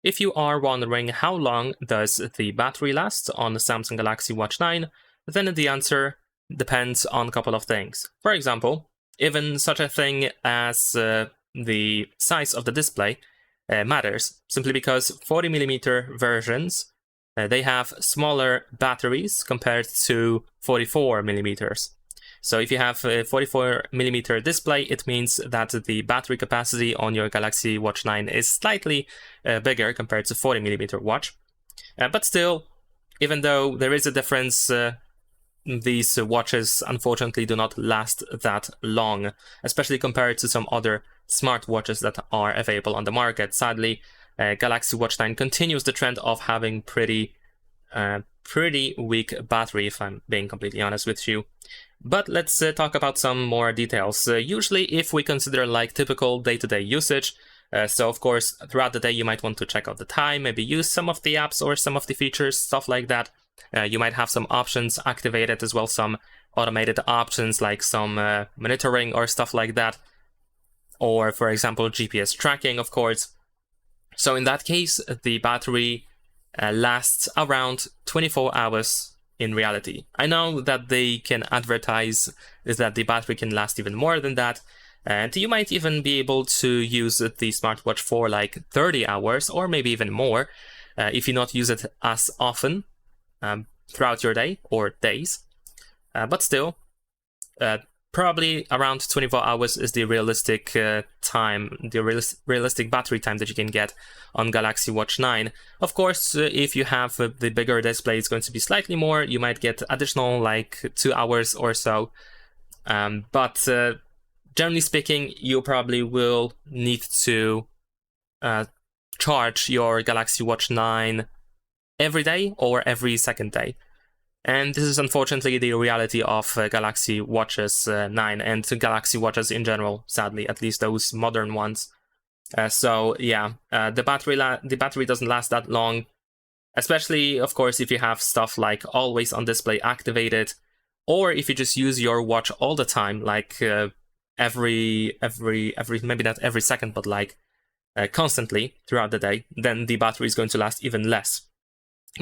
If you are wondering how long does the battery last on the Samsung Galaxy Watch 9, then the answer depends on a couple of things. For example, even such a thing as the size of the display matters, simply because 40mm versions they have smaller batteries compared to 44mm. So if you have a 44mm display, it means that the battery capacity on your Galaxy Watch 9 is slightly bigger compared to 40mm watch. But still, even though there is a difference, these watches unfortunately do not last that long, especially compared to some other smartwatches that are available on the market. Sadly, Galaxy Watch 9 continues the trend of having pretty weak battery, if I'm being completely honest with you. But let's talk about some more details. Usually, if we consider like typical day-to-day usage, so of course, throughout the day you might want to check out the time, maybe use some of the apps or some of the features, stuff like that. You might have some options activated as well, some automated options like some monitoring or stuff like that. Or, for example, GPS tracking, of course. So in that case, the battery lasts around 24 hours in reality. I know that they can advertise that the battery can last even more than that, and you might even be able to use the smartwatch for like 30 hours or maybe even more if you not use it as often throughout your day or days. But still, probably around 24 hours is the realistic time, the realistic battery time that you can get on Galaxy Watch 9. Of course, if you have the bigger display, it's going to be slightly more. You might get additional like 2 hours or so. But generally speaking, you probably will need to charge your Galaxy Watch 9 every day or every second day. And this is unfortunately the reality of Galaxy Watches 9 and Galaxy Watches in general, sadly, at least those modern ones. So yeah, the battery doesn't last that long, especially, of course, if you have stuff like always on display activated, or if you just use your watch all the time, like every maybe not every second, but like constantly throughout the day, then the battery is going to last even less.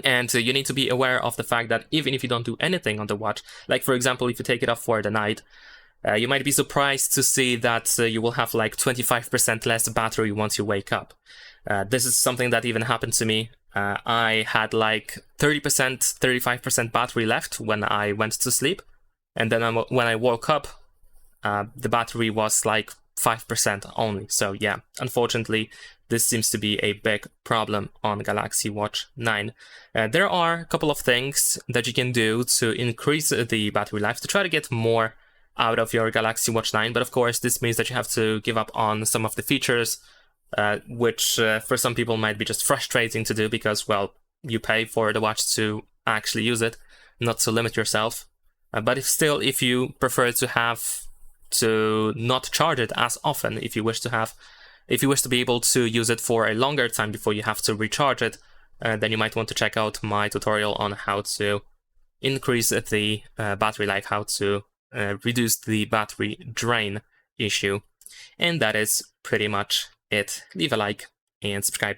And you need to be aware of the fact that even if you don't do anything on the watch, like for example, if you take it off for the night, you might be surprised to see that you will have like 25% less battery once you wake up. This is something that even happened to me. I had like 30%, 35% battery left when I went to sleep. And then when I woke up, the battery was like 5% only. So yeah, unfortunately, this seems to be a big problem on Galaxy Watch 9. There are a couple of things that you can do to increase the battery life to try to get more out of your Galaxy Watch 9. But of course, this means that you have to give up on some of the features, which for some people might be just frustrating to do because, well, you pay for the watch to actually use it, not to limit yourself. But if you prefer to not charge it as often, if you wish to be able to use it for a longer time before you have to recharge it, then you might want to check out my tutorial on how to increase the battery life, how to reduce the battery drain issue. And that is pretty much it. Leave a like and subscribe.